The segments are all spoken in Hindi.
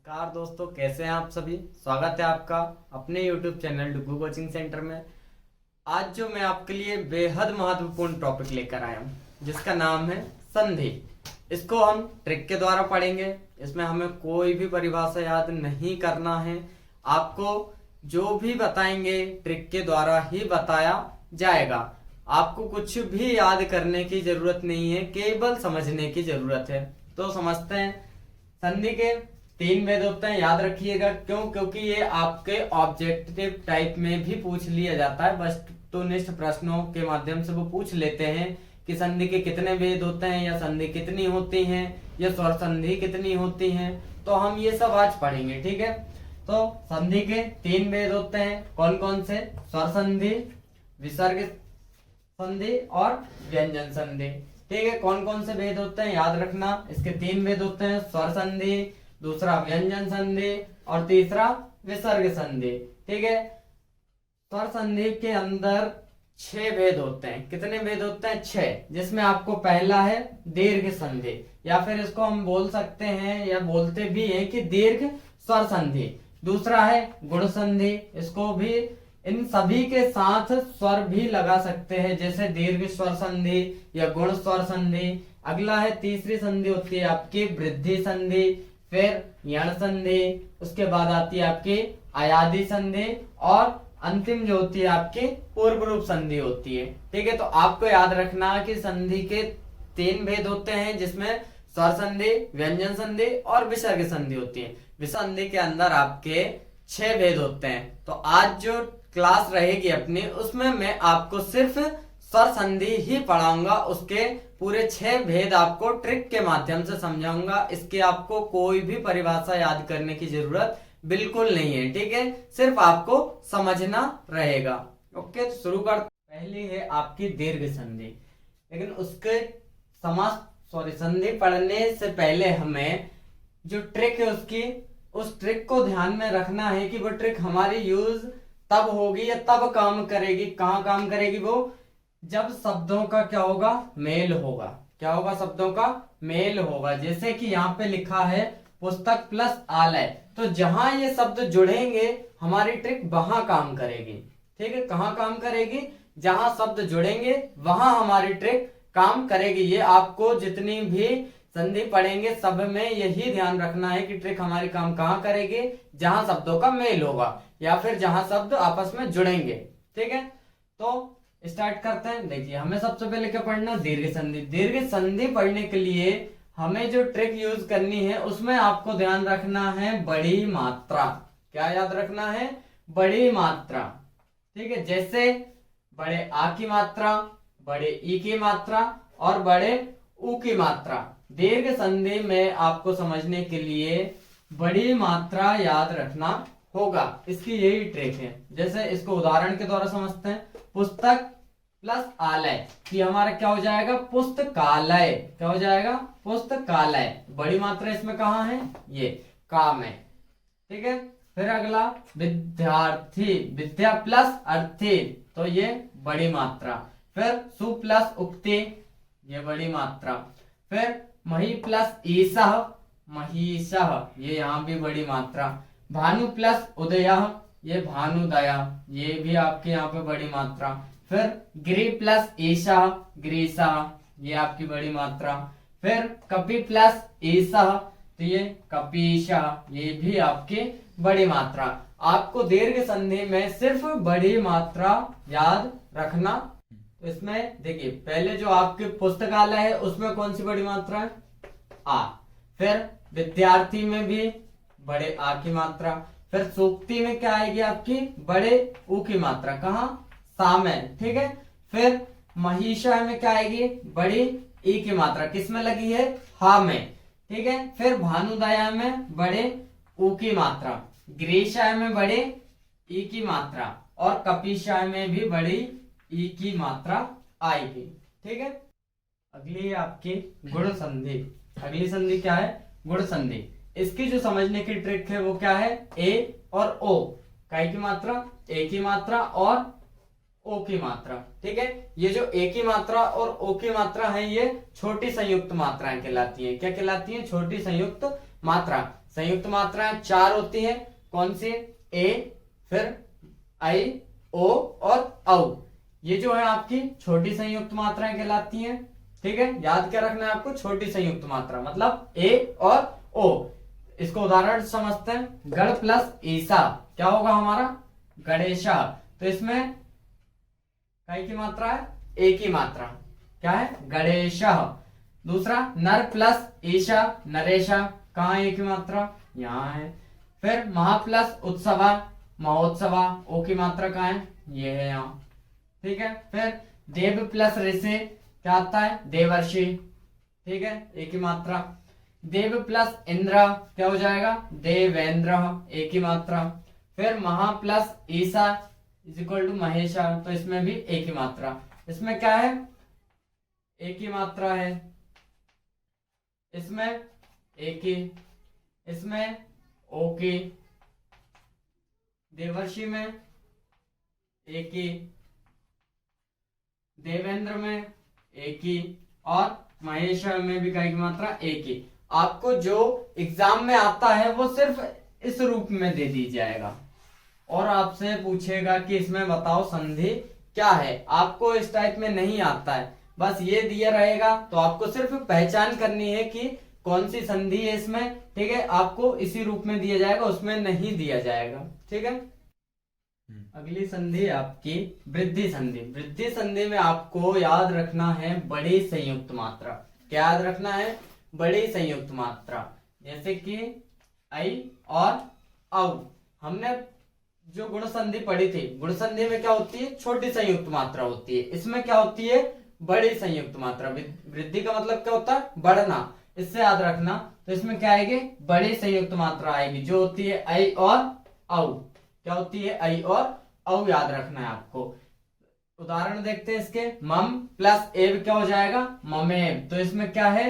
नमस्कार दोस्तों, कैसे हैं आप सभी। स्वागत है आपका अपने YouTube चैनल डुगू कोचिंग सेंटर में। आज जो मैं आपके लिए बेहद महत्वपूर्ण टॉपिक लेकर आया हूं, जिसका नाम है संधि। इसको हम ट्रिक के द्वारा पढ़ेंगे। इसमें हमें कोई भी परिभाषा याद नहीं करना है। आपको जो भी बताएंगे ट्रिक के द्वारा ही बताया जाएगा। आपको कुछ भी याद करने की जरूरत नहीं है, केवल समझने की जरूरत है। तो समझते हैं। संधि के 3 भेद होते हैं, याद रखिएगा। क्योंकि ये आपके ऑब्जेक्टिव टाइप में भी पूछ लिया जाता है। वस्तुनिष्ठ प्रश्नों के माध्यम से वो पूछ लेते हैं कि संधि के कितने भेद होते हैं, या संधि कितनी होती हैं, या स्वर संधि कितनी होती हैं। तो हम ये सब आज पढ़ेंगे, ठीक है। तो संधि के 3 भेद होते हैं। कौन कौन से? स्वर संधि, विसर्ग संधि और व्यंजन संधि। ठीक है, कौन कौन से भेद होते हैं याद रखना। इसके 3 भेद होते हैं, स्वर संधि, दूसरा व्यंजन संधि और तीसरा विसर्ग संधि। ठीक है, स्वर संधि के अंदर 6 भेद होते हैं। कितने भेद होते हैं? 6। जिसमें आपको पहला है दीर्घ संधि, या फिर इसको हम बोल सकते हैं या बोलते भी हैं कि दीर्घ स्वर संधि। दूसरा है गुण संधि, इसको भी इन सभी के साथ स्वर भी लगा सकते हैं, जैसे दीर्घ स्वर संधि या गुण स्वर संधि। अगला है तीसरी संधि होती है आपकी वृद्धि संधि, फिर यण संधि, उसके बाद आती है आपकी अयादि संधि, और अंतिम जो होती है आपकी पूर्व रूप संधि होती है। ठीक है, तो आपको याद रखना कि संधि के 3 भेद होते हैं, जिसमें स्वर संधि, व्यंजन संधि और विसर्ग संधि होती है। विसर्ग संधि के अंदर आपके 6 भेद होते हैं। तो आज जो क्लास रहेगी अपनी, उसमें मैं आपको सिर्फ स्वर संधि ही पढ़ाऊंगा। उसके पूरे 6 भेद आपको ट्रिक के माध्यम से समझाऊंगा। इसके आपको कोई भी परिभाषा याद करने की जरूरत बिल्कुल नहीं है, ठीक है। सिर्फ आपको समझना रहेगा। ओके, तो शुरू कर। पहली है आपकी दीर्घ संधि, लेकिन उसके संधि पढ़ने से पहले हमें जो ट्रिक है उस ट्रिक को ध्यान में रखना है कि वो ट्रिक हमारी यूज तब होगी या तब काम करेगी। कहाँ काम करेगी वो? जब शब्दों का क्या होगा? मेल होगा। क्या होगा? शब्दों का मेल होगा। जैसे कि यहाँ पे लिखा है पुस्तक प्लस आलय, तो जहां ये शब्द जुड़ेंगे हमारी ट्रिक वहां काम करेगी। ठीक है, कहाँ काम करेगी? जहां शब्द जुड़ेंगे वहां हमारी ट्रिक काम करेगी। ये आपको जितनी भी संधि पढ़ेंगे सब में यही ध्यान रखना है कि ट्रिक हमारी काम कहाँ करेगी? जहां शब्दों का मेल होगा, या फिर जहां शब्द आपस में जुड़ेंगे। ठीक है, तो स्टार्ट करते हैं। देखिए, हमें सबसे पहले क्या पढ़ना? दीर्घ संधि। दीर्घ संधि पढ़ने के लिए हमें जो ट्रिक यूज करनी है उसमें आपको ध्यान रखना है बड़ी मात्रा। क्या याद रखना है? बड़ी मात्रा। ठीक है, जैसे बड़े आ की मात्रा, बड़े ई की मात्रा और बड़े ऊ की मात्रा। दीर्घ संधि में आपको समझने के लिए बड़ी मात्रा याद रखना होगा। इसकी यही ट्रिक है। जैसे इसको उदाहरण के द्वारा समझते हैं। पुस्तक प्लस आलय, कि हमारा क्या हो जाएगा? पुस्तकालय। क्या हो जाएगा? पुस्तकालय। बड़ी मात्रा इसमें कहाँ है? ये का में। ठीक है, फिर अगला विद्यार्थी, विद्या प्लस अर्थी, तो ये बड़ी मात्रा। फिर सु प्लस उक्ति, ये बड़ी मात्रा। फिर मही प्लस ईसह, महिषः, ये यहाँ भी बड़ी मात्रा। भानु प्लस उदयः, ये भानुदया, ये भी आपके यहाँ पे बड़ी मात्रा। फिर गिरि प्लस ईशा, ग्रीसा, ये आपकी बड़ी मात्रा। फिर कपि प्लस ईसा, तो ये कपीशा, ये भी आपकी बड़ी मात्रा। आपको दीर्घ संधि में सिर्फ बड़ी मात्रा याद रखना। तो इसमें देखिए, पहले जो आपके पुस्तकालय है उसमें कौन सी बड़ी मात्रा है? आ। फिर विद्यार्थी में भी बड़े आ की मात्रा। फिर सूक्ति में क्या आएगी आपकी? बड़े ऊ की मात्रा। कहाँ? सा में। ठीक है, फिर महिषा में क्या आएगी? बड़ी ई की मात्रा। किस में लगी है? हा में। ठीक है, फिर भानुदया में बड़े ऊ की मात्रा। ग्रीषा में बड़े ई की मात्रा, और कपीशा में भी बड़ी ई की मात्रा आएगी। ठीक है, अगली है आपकी गुण संधि। अगली संधि क्या है? गुण संधि। इसकी जो समझने की ट्रिक है वो क्या है? ए और ओ, काय की मात्रा? ए की मात्रा और ओ की मात्रा। ठीक है, ये जो ए की मात्रा और ओ की मात्रा है ये छोटी संयुक्त मात्राएं कहलाती हैं। क्या कहलाती हैं? छोटी संयुक्त मात्रा। संयुक्त मात्राएं 4 होती है। कौन सी? ए, फिर आई, ओ और औ। ये जो है आपकी छोटी संयुक्त मात्राएं कहलाती हैं। ठीक है, याद क्या रखना है आपको? छोटी संयुक्त मात्रा मतलब ए और ओ। इसको उदाहरण समझते हैं। गण प्लस ईसा क्या होगा हमारा? गणेशा। तो इसमें कई की मात्रा है? एक ही मात्रा। क्या है? गणेशा। दूसरा नर प्लस ईशा, नरेशा। कहाँ एक ही मात्रा? यहाँ है। फिर महा प्लस उत्सवा, महोत्सवा। ओ की मात्रा कहाँ है? ये है यहाँ। ठीक है। फिर देव प्लस ऋषि क्या आता है? देवर्षि। ठीक है, एक ही मात्रा। देव प्लस इंद्र क्या हो जाएगा? देवेंद्र, एक ही मात्रा। फिर महा प्लस ईसा इज इक्वल टू महेशा, तो इसमें भी एक ही मात्रा। इसमें क्या है? एक ही मात्रा है। इसमें एक ही, इसमें ओ की, देवर्षि में एक ही, देवेंद्र में एक ही और महेश में भी कई की मात्रा एक ही। आपको जो एग्जाम में आता है वो सिर्फ इस रूप में दे दी जाएगा और आपसे पूछेगा कि इसमें बताओ संधि क्या है। आपको इस टाइप में नहीं आता है, बस ये दिया रहेगा तो आपको सिर्फ पहचान करनी है कि कौन सी संधि है इसमें। ठीक है, आपको इसी रूप में दिया जाएगा, उसमें नहीं दिया जाएगा। ठीक है। अगली संधि है आपकी वृद्धि संधि। वृद्धि संधि में आपको याद रखना है बड़ी संयुक्त मात्रा। क्या याद रखना है? बड़ी संयुक्त मात्रा, जैसे कि आई और औ। हमने जो गुण संधि पढ़ी थी, गुण संधि में क्या होती है? छोटी संयुक्त मात्रा होती है। इसमें क्या होती है? बड़ी संयुक्त मात्रा। वृद्धि का मतलब क्या होता है? बढ़ना। इससे याद रखना। तो इसमें क्या आएगी? बड़ी संयुक्त मात्रा आएगी जो होती है आई और औ। क्या होती है? आई और औ याद रखना है आपको। उदाहरण देखते हैं इसके। मम प्लस एव क्या हो जाएगा? ममेव। तो इसमें क्या है?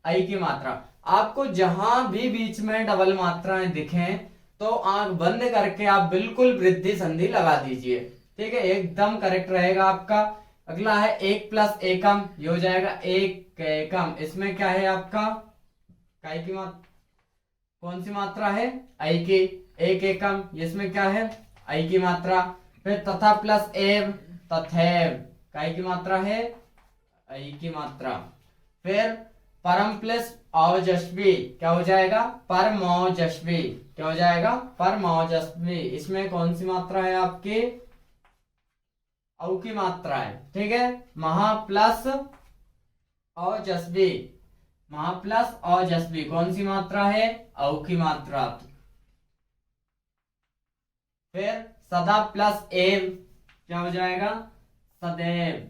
आई की मात्रा। आपको जहां भी बीच में डबल मात्राएं दिखें तो आंख बंद करके आप बिल्कुल वृद्धि संधि लगा दीजिए। ठीक है, एकदम करेक्ट रहेगा आपका। अगला है एक प्लस एकम, ये हो जाएगा एक एकम। इसमें क्या है आपका? काय की मात्रा, कौन सी मात्रा है? आई की। एक एकम, इसमें क्या है? आई की मात्रा। फिर तथा प्लस एव, तथैव। काय की मात्रा है? आई की मात्रा। फिर परम प्लस औजस्वी क्या हो जाएगा? परमौजस्वी। क्या हो जाएगा? परमौजस्वी। इसमें कौन सी मात्रा है आपकी? औ की मात्रा है। ठीक है। महा प्लस औजस्वी, महा प्लस औजस्वी कौन सी मात्रा है? औ की मात्रा। फिर सदा प्लस एव क्या हो जाएगा? सदैव।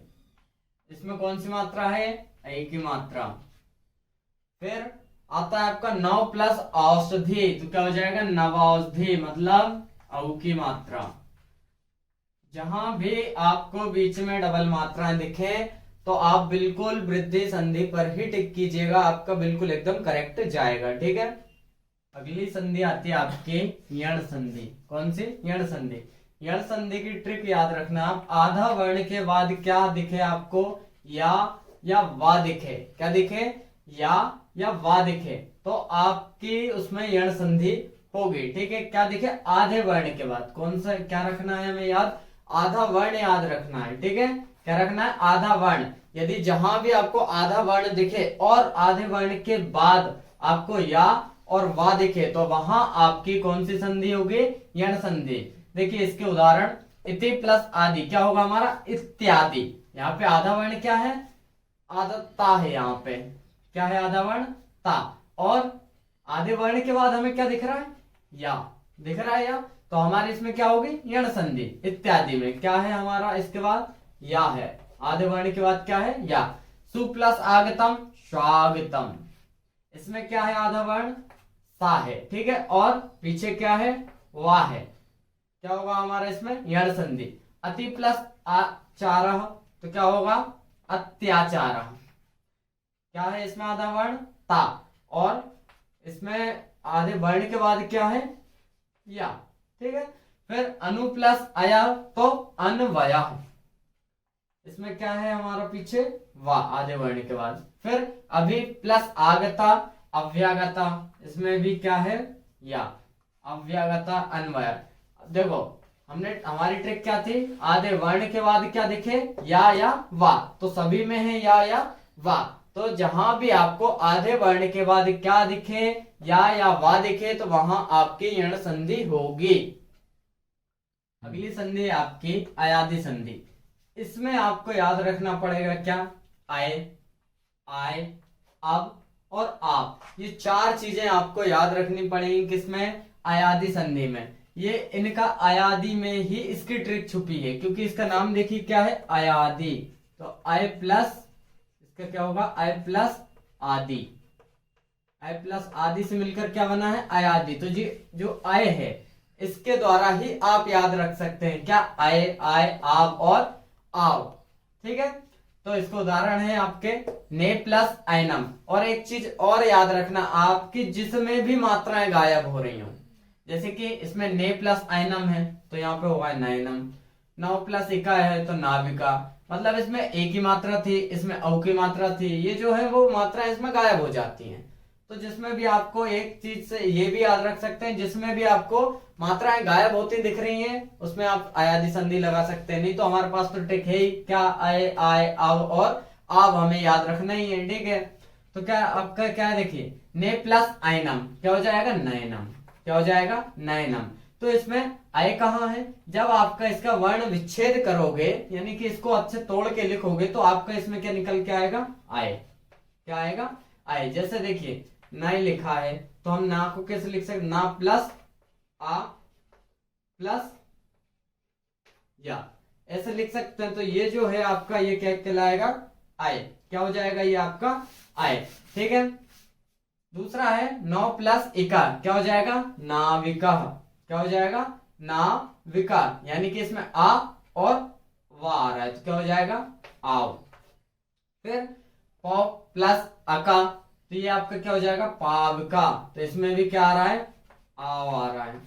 इसमें कौन सी मात्रा है? आई की मात्रा। फिर आता है आपका नौ प्लस औषधि, तो क्या हो जाएगा? नवौषधि, मतलब औ की मात्रा। जहां भी आपको बीच में डबल मात्राएं दिखे तो आप बिल्कुल वृद्धि संधि पर ही टिक कीजिएगा, आपका बिल्कुल एकदम करेक्ट जाएगा। ठीक है। अगली संधि आती है आपकी यण संधि। कौन सी? यण संधि। यण संधि की ट्रिक याद रखना आप। आधा वर्ण के बाद क्या दिखे आपको? या वा दिखे। क्या दिखे? या वा दिखे तो आपकी उसमें यण संधि होगी। ठीक है। क्या दिखे? आधे वर्ण के बाद। कौन सा क्या रखना है हमें याद? आधा वर्ण याद रखना है। ठीक है। क्या रखना है? आधा वर्ण। यदि जहां भी आपको आधा वर्ण दिखे और आधे वर्ण के बाद आपको या और वा दिखे तो वहां आपकी कौन सी संधि होगी? यण संधि। देखिए इसके उदाहरण। इति प्लस आदि क्या होगा हमारा? इत्यादि। यहाँ पे आधा वर्ण क्या है? आधा ता है। यहाँ पे क्या है? आधा वर्ण ता। और आधे वर्ण के बाद हमें क्या दिख रहा है? या दिख रहा है। या तो हमारे इसमें क्या होगी? यण संधि। इत्यादि में क्या है हमारा? इसके बाद या है। आधे वर्ण के बाद क्या है? या। सु प्लस आगतम, स्वागतम। इसमें क्या है? आधा वर्ण सा है। ठीक है। और पीछे क्या है? वाह है। क्या होगा हमारा इसमें? यण संधि। अति प्लस आचार तो क्या होगा? अत्याचार। क्या है इसमें? आधा वर्ण ता। और इसमें आधे वर्ण के बाद क्या है? या। ठीक है। फिर अनु प्लस अया तो अन्वय। इसमें क्या है हमारा? पीछे वा आधे वर्ण के बाद। फिर अभी प्लस आगता, अव्यागता। इसमें भी क्या है? या। अव्ययगत अन्वय, देखो हमने हमारी ट्रिक क्या थी, आधे वर्ण के बाद क्या दिखे, या वा, तो सभी में है या वा। तो जहां भी आपको आधे वर्ण के बाद क्या दिखे, या वा दिखे, तो वहां आपकी यण संधि होगी। अगली संधि आपकी अयादि संधि। इसमें आपको याद रखना पड़ेगा क्या, आए, अब और आप, ये चार चीजें आपको याद रखनी पड़ेंगी। किसमें, अयादि संधि में। ये इनका अयादि में ही इसकी ट्रिक छुपी है, क्योंकि इसका नाम देखिए क्या है, अयादि। तो आय प्लस, इसका क्या होगा, आय प्लस आदि। आय प्लस आदि से मिलकर क्या बना है, अयादि। तो जी जो आय है इसके द्वारा ही आप याद रख सकते हैं क्या, आय, आप और आओ। ठीक है, तो इसको उदाहरण है आपके ने प्लस आयनम। और एक चीज और याद रखना आपकी, जिसमें भी मात्राएं गायब हो रही हो, जैसे कि इसमें ने प्लस आयनम है तो यहाँ पे होगा नयनम, नौ प्लस इका है तो नाविका। मतलब इसमें एक ही मात्रा थी, इसमें औ की मात्रा थी, ये जो है वो मात्रा इसमें गायब हो जाती हैं। तो जिसमें भी आपको एक चीज से ये भी याद रख सकते हैं, जिसमें भी आपको मात्राएं गायब होती दिख रही हैं उसमें आप अयादि संधि लगा सकते हैं। नहीं तो हमारे पास तो ट्रिक है ही क्या, आय, अब और आप हमें याद रखना ही है। ठीक है, तो क्या आपका क्या है, देखिए ने प्लस आयनम क्या हो जाएगा, नयनम। क्या हो जाएगा, नयनम। तो इसमें आय कहाँ है, जब आपका इसका वर्ण विच्छेद करोगे, यानी कि इसको अच्छे तोड़ के लिखोगे, तो आपका इसमें क्या निकल के आएगा, आय। क्या आएगा, आय। जैसे देखिए नय लिखा है तो हम ना को कैसे लिख सकते, ना प्लस आ प्लस या, ऐसे लिख सकते हैं। तो ये जो है आपका ये क्या कहलाएगा, आय। क्या हो जाएगा, ये आपका आय। ठीक है, दूसरा है 9 प्लस इका, क्या हो जाएगा, नाविका। क्या हो जाएगा, नाविका, यानी कि इसमें आ और वा आ रहा है तो क्या हो जाएगा, आओ। फिर पौ प्लस अका, तो ये आपका क्या हो जाएगा, पावका। तो इसमें भी क्या आ रहा है, आओ आ रहा है।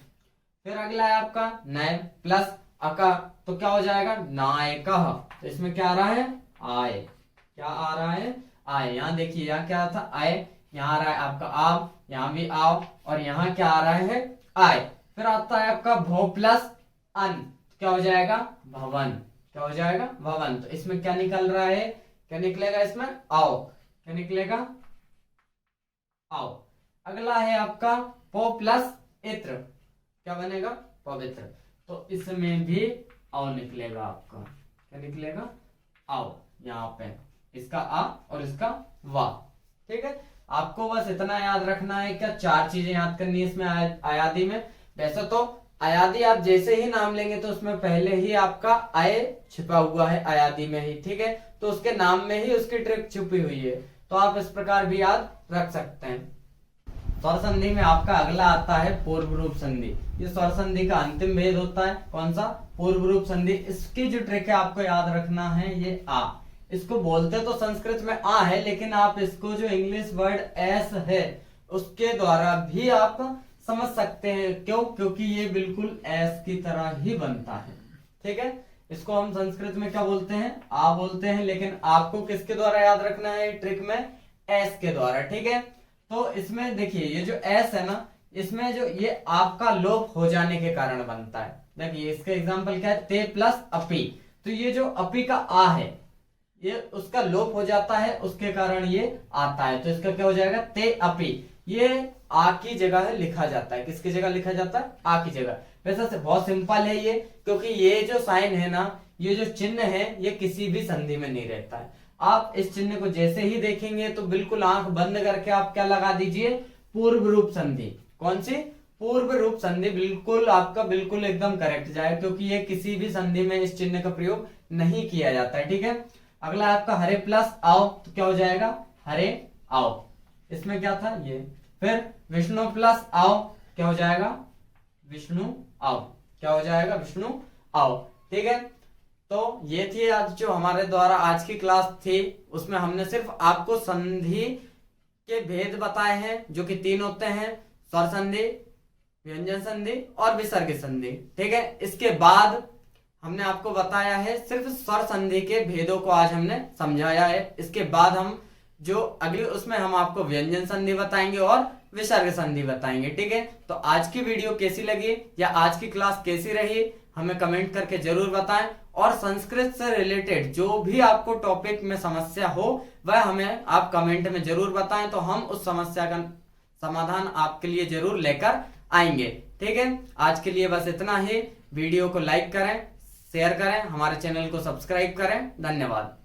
फिर अगला है आपका नय प्लस अका, तो क्या हो जाएगा, नायका। तो इसमें क्या आ रहा है, आय। क्या आ रहा है, आय। यहाँ देखिए यहाँ क्या था, आय, यहाँ आ रहा है आपका आप, यहाँ भी आओ, और यहाँ क्या आ रहा है, आय। फिर आता है आपका भो प्लस अन, क्या हो जाएगा, भवन। क्या हो जाएगा, भवन। तो इसमें क्या निकल रहा है, क्या निकलेगा, इसमें आओ। क्या निकलेगा, आओ। अगला है आपका पो प्लस इत्र, क्या बनेगा, पवित्र। तो इसमें भी आओ निकलेगा आपका। क्या निकलेगा, आओ। यहाँ पे इसका आ और इसका वा। ठीक है, आपको बस इतना याद रखना है, क्या चार चीजें याद करनी है इसमें अयादि में। वैसे तो अयादि आप जैसे ही नाम लेंगे तो उसमें पहले ही आपका आय छिपा हुआ है अयादि में ही। ठीक है, तो उसके नाम में ही उसकी ट्रिक छुपी हुई है, तो आप इस प्रकार भी याद रख सकते हैं। स्वर संधि में आपका अगला आता है पूर्व रूप संधि। ये स्वर संधि का अंतिम भेद होता है, कौन सा, पूर्व रूप संधि। इसकी जो ट्रिक है आपको याद रखना है, ये आ, इसको बोलते तो संस्कृत में आ है, लेकिन आप इसको जो इंग्लिश वर्ड एस है उसके द्वारा भी आप समझ सकते हैं। क्यों, क्योंकि ये बिल्कुल एस की तरह ही बनता है। ठीक है, इसको हम संस्कृत में क्या बोलते हैं, आ बोलते हैं, लेकिन आपको किसके द्वारा याद रखना है ट्रिक में, एस के द्वारा। ठीक है, तो इसमें देखिए ये जो एस है ना, इसमें जो ये आपका लोप हो जाने के कारण बनता है। देखिए इसका एग्जांपल क्या है, ते प्लस अपी। तो ये जो अपी का आ है ये उसका लोप हो जाता है, उसके कारण ये आता है। तो इसका क्या हो जाएगा, ते अपी। ये आ की जगह लिखा जाता है, किसकी जगह लिखा जाता है, आ की जगह। वैसे से बहुत सिंपल है ये, क्योंकि ये जो साइन है ना, ये जो चिन्ह है, ये किसी भी संधि में नहीं रहता है। आप इस चिन्ह को जैसे ही देखेंगे तो बिल्कुल आंख बंद करके आप क्या लगा दीजिए, पूर्व रूप संधि। कौन सी, पूर्व रूप संधि। बिल्कुल आपका बिल्कुल एकदम करेक्ट जाए, क्योंकि ये किसी भी संधि में इस चिन्ह का प्रयोग नहीं किया जाता है। ठीक है, अगला आपका हरे प्लस आओ, तो क्या हो जाएगा, हरे आओ। इसमें क्या था ये। फिर विष्णु प्लस आओ, क्या हो जाएगा, विष्णु आओ। क्या हो जाएगा, विष्णु आओ। ठीक है, तो ये थी आज जो हमारे द्वारा आज की क्लास थी, उसमें हमने सिर्फ आपको संधि के भेद बताए हैं, जो कि 3 होते हैं, स्वर संधि, व्यंजन संधि और विसर्ग संधि। ठीक है, इसके बाद हमने आपको बताया है सिर्फ स्वर संधि के भेदों को आज हमने समझाया है। इसके बाद हम जो अगले उसमें हम आपको व्यंजन संधि बताएंगे और विसर्ग संधि बताएंगे। ठीक है, तो आज की वीडियो कैसी लगी या आज की क्लास कैसी रही हमें कमेंट करके जरूर बताएं, और संस्कृत से रिलेटेड जो भी आपको टॉपिक में समस्या हो वह हमें आप कमेंट में जरूर बताएं, तो हम उस समस्या का समाधान आपके लिए जरूर लेकर आएंगे। ठीक है, आज के लिए बस इतना ही। वीडियो को लाइक करें, शेयर करें, हमारे चैनल को सब्सक्राइब करें। धन्यवाद।